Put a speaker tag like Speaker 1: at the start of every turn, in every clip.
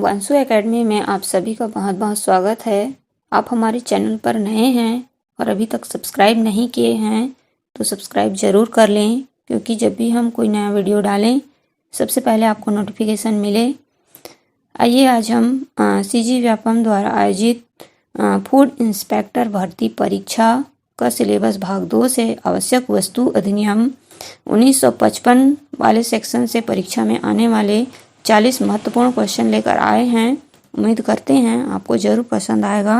Speaker 1: Vanshu academy में आप सभी का बहुत बहुत स्वागत है। आप हमारे चैनल पर नए हैं और अभी तक सब्सक्राइब नहीं किए हैं तो सब्सक्राइब ज़रूर कर लें, क्योंकि जब भी हम कोई नया वीडियो डालें सबसे पहले आपको नोटिफिकेशन मिले। आइए आज हम सीजी व्यापम द्वारा आयोजित फूड इंस्पेक्टर भर्ती परीक्षा का सिलेबस भाग 2 से आवश्यक वस्तु अधिनियम 1955 वाले सेक्शन से परीक्षा में आने वाले 40 महत्वपूर्ण क्वेश्चन लेकर आए हैं। उम्मीद करते हैं आपको जरूर पसंद आएगा।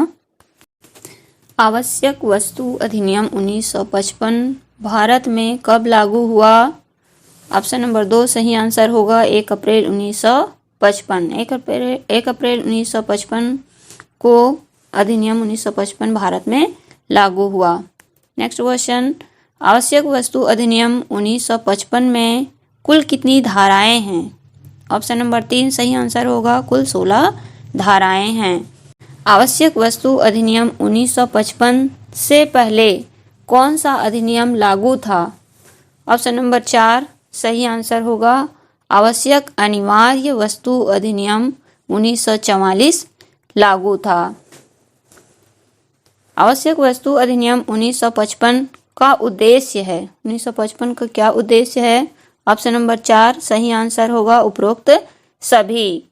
Speaker 1: आवश्यक वस्तु अधिनियम 1955 भारत में कब लागू हुआ? ऑप्शन नंबर 2 सही आंसर होगा 1 अप्रैल 1955। 1 अप्रैल 1955 को अधिनियम 1955 भारत में लागू हुआ। नेक्स्ट क्वेश्चन, आवश्यक वस्तु अधिनियम 1955 में कुल कितनी धाराएं हैं? ऑप्शन नंबर 3 सही आंसर होगा कुल 16 धाराएं हैं। आवश्यक वस्तु अधिनियम 1955 से पहले कौन सा अधिनियम लागू था? ऑप्शन नंबर 4 सही आंसर होगा आवश्यक अनिवार्य वस्तु अधिनियम 1944 लागू था। आवश्यक वस्तु अधिनियम 1955 का उद्देश्य है, 1955 का क्या उद्देश्य है? ऑप्शन नंबर 4 सही आंसर होगा उपरोक्त सभी।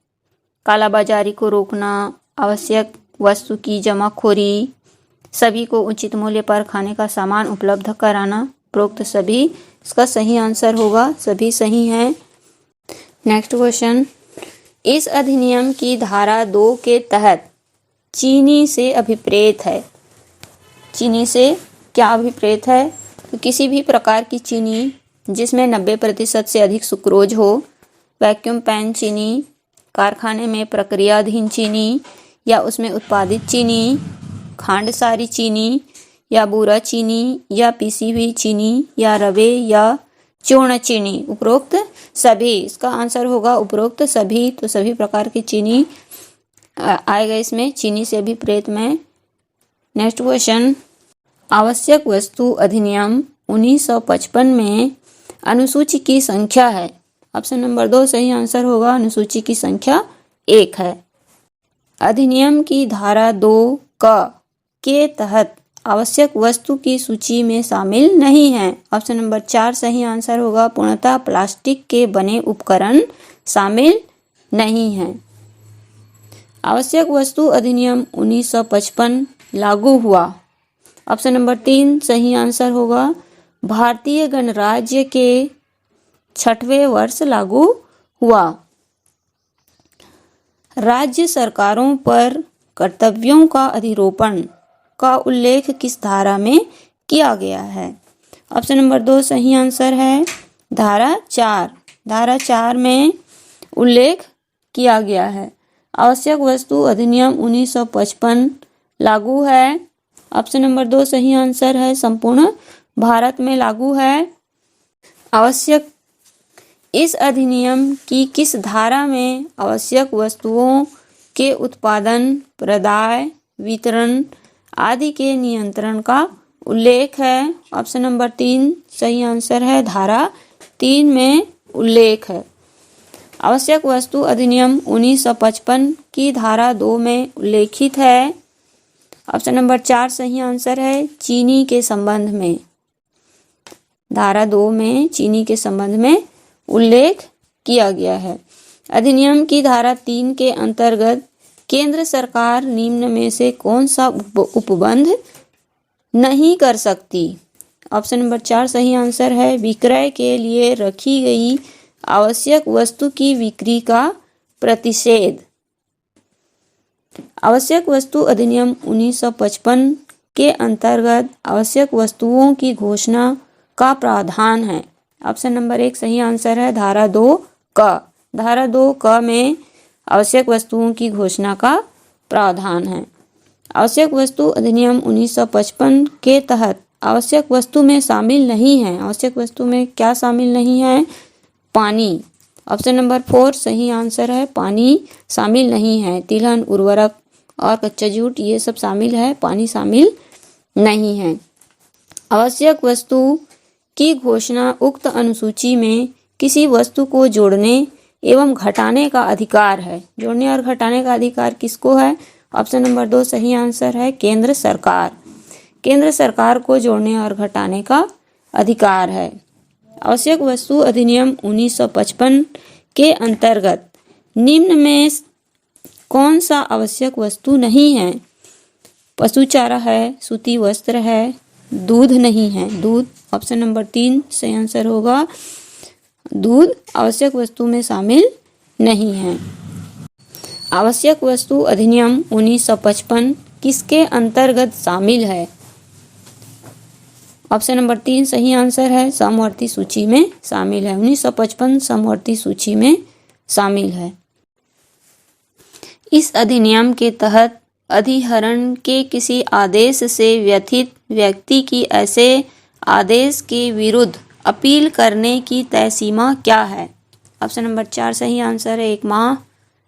Speaker 1: कालाबाजारी को रोकना, आवश्यक वस्तु की जमाखोरी, सभी को उचित मूल्य पर खाने का सामान उपलब्ध कराना, उपरोक्त सभी। इसका सही आंसर होगा सभी सही है। नेक्स्ट क्वेश्चन, इस अधिनियम की धारा 2 के तहत चीनी से अभिप्रेत है। चीनी से क्या अभिप्रेत है? तो किसी भी प्रकार की चीनी जिसमें 90% से अधिक सुक्रोज हो, वैक्यूम पैन चीनी, कारखाने में प्रक्रियाधीन चीनी या उसमें उत्पादित चीनी, खांडसारी चीनी या बूरा चीनी या पीसी हुई चीनी या रवे या चूर्ण चीनी, उपरोक्त सभी। इसका आंसर होगा उपरोक्त सभी। तो सभी प्रकार की चीनी आएगा इसमें, चीनी से अभिप्रेत में। नेक्स्ट क्वेश्चन, आवश्यक वस्तु अधिनियम 1955 में अनुसूची की संख्या है। ऑप्शन नंबर 2 सही आंसर होगा अनुसूची की संख्या 1 है। अधिनियम की धारा 2 के तहत आवश्यक वस्तु की सूची में शामिल नहीं है। ऑप्शन नंबर 4 सही आंसर होगा पूर्णतः प्लास्टिक के बने उपकरण शामिल नहीं हैं। आवश्यक वस्तु अधिनियम 1955 लागू हुआ। ऑप्शन नंबर 3 सही आंसर होगा भारतीय गणराज्य के 6वें वर्ष लागू हुआ। राज्य सरकारों पर कर्तव्यों का अधिरोपण का उल्लेख किस धारा में किया गया है? ऑप्शन नंबर 2 सही आंसर है धारा 4। धारा 4 में उल्लेख किया गया है। आवश्यक वस्तु अधिनियम 1955 लागू है। ऑप्शन नंबर 2 सही आंसर है संपूर्ण भारत में लागू है। आवश्यक इस अधिनियम की किस धारा में आवश्यक वस्तुओं के उत्पादन, प्रदाय, वितरण आदि के नियंत्रण का उल्लेख है? ऑप्शन नंबर 3 सही आंसर है धारा 3 में उल्लेख है। आवश्यक वस्तु अधिनियम 1955 की धारा 2 में उल्लेखित है। ऑप्शन नंबर 4 सही आंसर है चीनी के संबंध में। धारा 2 में चीनी के संबंध में उल्लेख किया गया है। अधिनियम की धारा 3 के अंतर्गत केंद्र सरकार निम्न में से कौन सा उपबंध नहीं कर सकती? ऑप्शन नंबर 4 सही आंसर है विक्रय के लिए रखी गई आवश्यक वस्तु की बिक्री का प्रतिषेध। आवश्यक वस्तु अधिनियम 1955 के अंतर्गत आवश्यक वस्तुओं की घोषणा का प्रावधान है। ऑप्शन नंबर 1 सही आंसर है धारा 2 का। धारा 2 का में आवश्यक वस्तुओं की घोषणा का प्रावधान है। आवश्यक वस्तु अधिनियम 1955 के तहत आवश्यक वस्तु में शामिल नहीं है। आवश्यक वस्तु में क्या शामिल नहीं है? पानी। ऑप्शन नंबर 4 सही आंसर है पानी शामिल नहीं है। तिलहन, उर्वरक और कच्चा जूट ये सब शामिल है, पानी शामिल नहीं है। आवश्यक वस्तु की घोषणा उक्त अनुसूची में किसी वस्तु को जोड़ने एवं घटाने का अधिकार है। जोड़ने और घटाने का अधिकार किसको है? ऑप्शन नंबर 2 सही आंसर है केंद्र सरकार। केंद्र सरकार को जोड़ने और घटाने का अधिकार है। आवश्यक वस्तु अधिनियम 1955 के अंतर्गत निम्न में कौन सा आवश्यक वस्तु नहीं है? पशु चारा है, सूती वस्त्र है, दूध नहीं है। दूध ऑप्शन नंबर 3 सही आंसर होगा। दूध आवश्यक वस्तु में शामिल नहीं है। आवश्यक वस्तु अधिनियम 1955 किसके अंतर्गत शामिल है? ऑप्शन नंबर 3 सही आंसर है, समवर्ती सूची में शामिल है। 1955 समवर्ती सूची में शामिल है। इस अधिनियम के तहत अधिहरण के किसी आदेश से व्यथित व्यक्ति की ऐसे आदेश के विरुद्ध अपील करने की तय सीमा क्या है? ऑप्शन नंबर 4 सही आंसर है, 1 माह।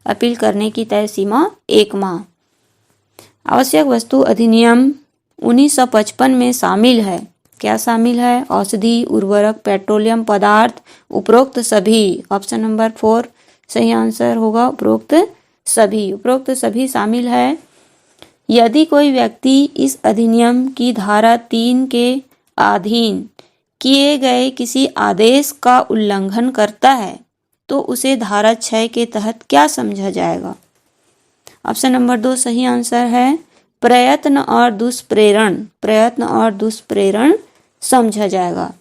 Speaker 1: अपील करने की तय सीमा 1 माह। आवश्यक वस्तु अधिनियम 1955 में शामिल है। क्या शामिल है? औषधि, उर्वरक, पेट्रोलियम पदार्थ, उपरोक्त सभी। ऑप्शन नंबर 4 सही आंसर होगा, उपरोक्त सभी। उपरोक्त सभी शामिल है। यदि कोई व्यक्ति इस अधिनियम की धारा 3 के अधीन किए गए किसी आदेश का उल्लंघन करता है तो उसे धारा 6 के तहत क्या समझा जाएगा? ऑप्शन नंबर 2 सही आंसर है, प्रयत्न और दुष्प्रेरण। प्रयत्न और दुष्प्रेरण समझा जाएगा।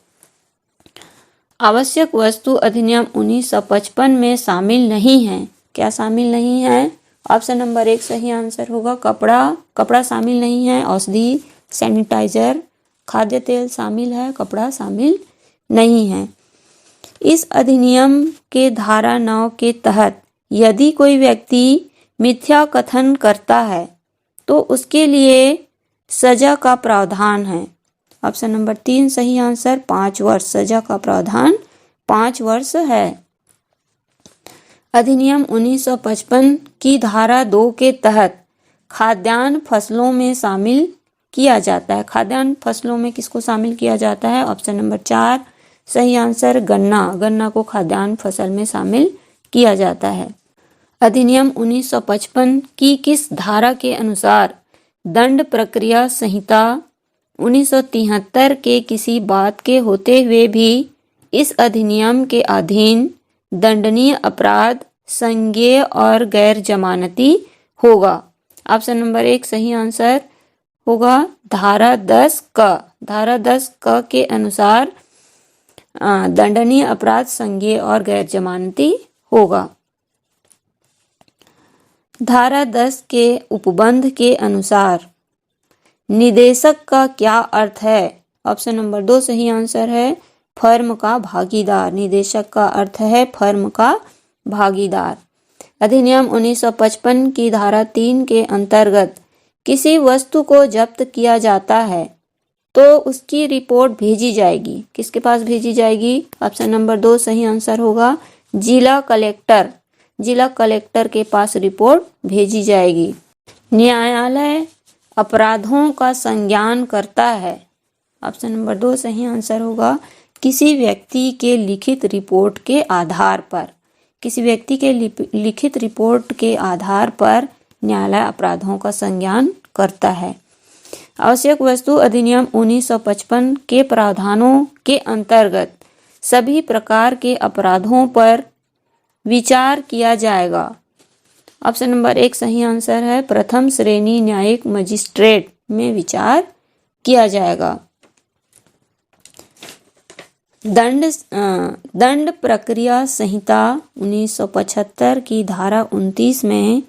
Speaker 1: आवश्यक वस्तु अधिनियम 1955 में शामिल नहीं है। क्या शामिल नहीं है? ऑप्शन नंबर 1 सही आंसर होगा, कपड़ा शामिल नहीं है। औषधि, सैनिटाइजर, खाद्य तेल शामिल है, कपड़ा शामिल नहीं है। इस अधिनियम के धारा 9 के तहत यदि कोई व्यक्ति मिथ्या कथन करता है तो उसके लिए सजा का प्रावधान है। ऑप्शन नंबर 3 सही आंसर, 5 वर्ष। सजा का प्रावधान 5 वर्ष है। अधिनियम 1955 की धारा 2 के तहत खाद्यान्न फसलों में शामिल किया जाता है। खाद्यान्न फसलों में किसको शामिल किया जाता है? ऑप्शन नंबर 4 सही आंसर, गन्ना। गन्ना को खाद्यान्न फसल में शामिल किया जाता है। अधिनियम 1955 की किस धारा के अनुसार दंड प्रक्रिया संहिता 1973 के किसी बात के होते हुए भी इस अधिनियम के अधीन दंडनीय अपराध संज्ञेय और गैर जमानती होगा? ऑप्शन नंबर 1 सही आंसर होगा, धारा 10 क। धारा 10 क के अनुसार दंडनीय अपराध संज्ञेय और गैर जमानती होगा। धारा 10 के उपबंध के अनुसार निदेशक का क्या अर्थ है? ऑप्शन नंबर 2 सही आंसर है, फर्म का भागीदार। निदेशक का अर्थ है फर्म का भागीदार। अधिनियम 1955 की धारा 3 के अंतर्गत किसी वस्तु को जब्त किया जाता है तो उसकी रिपोर्ट भेजी जाएगी। किसके पास भेजी जाएगी? ऑप्शन नंबर 2 सही आंसर होगा, जिला कलेक्टर। जिला कलेक्टर के पास रिपोर्ट भेजी जाएगी। न्यायालय अपराधों का संज्ञान करता है। ऑप्शन नंबर 2 सही आंसर होगा, किसी व्यक्ति के लिखित रिपोर्ट के आधार पर। किसी व्यक्ति के लिखित रिपोर्ट के आधार पर न्यायालय अपराधों का संज्ञान करता है। आवश्यक वस्तु अधिनियम 1955 के प्रावधानों के अंतर्गत सभी प्रकार के अपराधों पर विचार किया जाएगा। ऑप्शन नंबर 1 सही आंसर है, प्रथम श्रेणी न्यायिक मजिस्ट्रेट में विचार किया जाएगा। दंड प्रक्रिया संहिता 1975 की धारा 29 में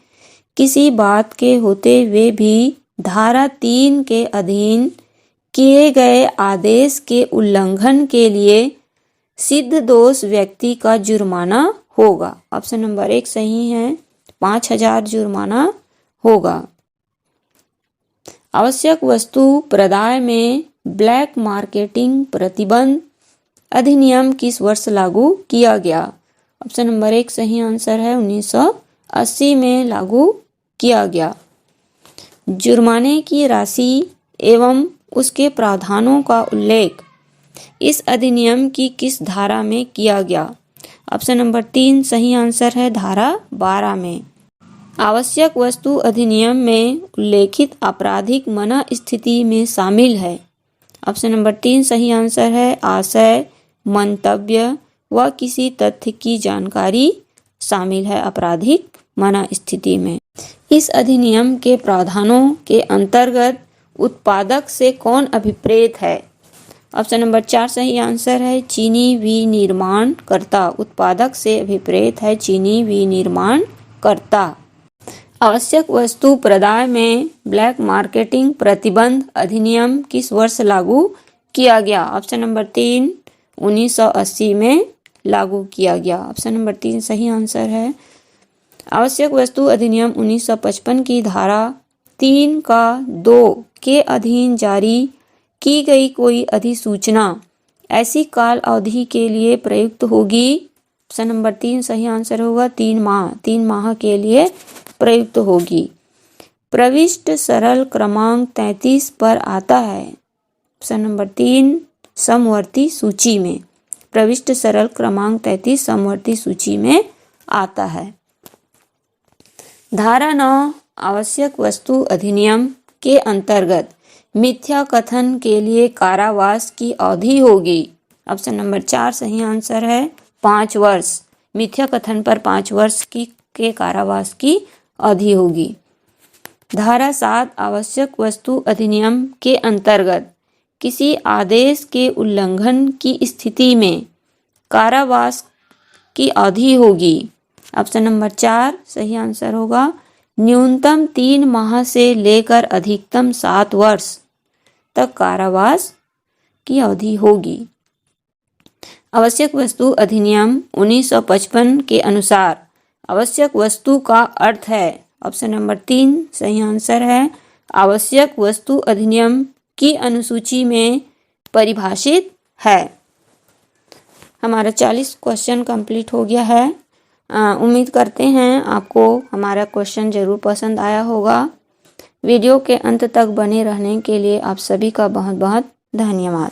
Speaker 1: किसी बात के होते हुए भी धारा 3 के अधीन किए गए आदेश के उल्लंघन के लिए सिद्ध दोष व्यक्ति का जुर्माना होगा। ऑप्शन नंबर 1 सही है, 5,000 जुर्माना होगा। आवश्यक वस्तु प्रदाय में ब्लैक मार्केटिंग प्रतिबंध अधिनियम किस वर्ष लागू किया गया? ऑप्शन नंबर 1 सही आंसर है, 1980 में लागू किया गया। जुर्माने की राशि एवं उसके प्रावधानों का उल्लेख इस अधिनियम की किस धारा में किया गया? ऑप्शन नंबर 3 सही आंसर है धारा 12 में। आवश्यक वस्तु अधिनियम में उल्लेखित आपराधिक मना स्थिति में शामिल है। ऑप्शन नंबर 3 सही आंसर है आशय, मंतव्य व किसी तथ्य की जानकारी शामिल है आपराधिक मना स्थिति में। इस अधिनियम के प्रावधानों के अंतर्गत उत्पादक से कौन अभिप्रेत है? ऑप्शन नंबर 4 सही आंसर है चीनी विनिर्माण कर्ता। उत्पादक से अभिप्रेत है चीनी विनिर्माण कर्ता। आवश्यक वस्तु प्रदाय में ब्लैक मार्केटिंग प्रतिबंध अधिनियम किस वर्ष लागू किया गया? ऑप्शन नंबर 3 1980 में लागू किया गया। ऑप्शन नंबर 3 सही आंसर है। आवश्यक वस्तु अधिनियम 1955 की धारा 3 का 2 के अधीन जारी की गई कोई अधिसूचना ऐसी काल अवधि के लिए प्रयुक्त होगी। ऑप्शन नंबर 3 सही आंसर होगा 3 माह के लिए प्रयुक्त होगी। प्रविष्ट सरल क्रमांक 33 पर आता है। ऑप्शन नंबर 3 समवर्ती सूची में। प्रविष्ट सरल क्रमांक 33 समवर्ती सूची में आता है। धारा 9 आवश्यक वस्तु अधिनियम के अंतर्गत मिथ्या कथन के लिए कारावास की अवधि होगी। ऑप्शन नंबर 4 सही आंसर है 5 वर्ष। मिथ्या कथन पर 5 वर्ष के कारावास की अवधि होगी। धारा 7 आवश्यक वस्तु अधिनियम के अंतर्गत किसी आदेश के उल्लंघन की स्थिति में कारावास की अवधि होगी। ऑप्शन नंबर 4 सही आंसर होगा न्यूनतम 3 माह से लेकर अधिकतम 7 वर्ष तक कारावास की अवधि होगी। आवश्यक वस्तु अधिनियम 1955 के अनुसार आवश्यक वस्तु का अर्थ है। ऑप्शन नंबर 3 सही आंसर है आवश्यक वस्तु अधिनियम की अनुसूची में परिभाषित है। हमारा 40 क्वेश्चन कंप्लीट हो गया है। उम्मीद करते हैं आपको हमारा क्वेश्चन ज़रूर पसंद आया होगा। वीडियो के अंत तक बने रहने के लिए आप सभी का बहुत बहुत धन्यवाद।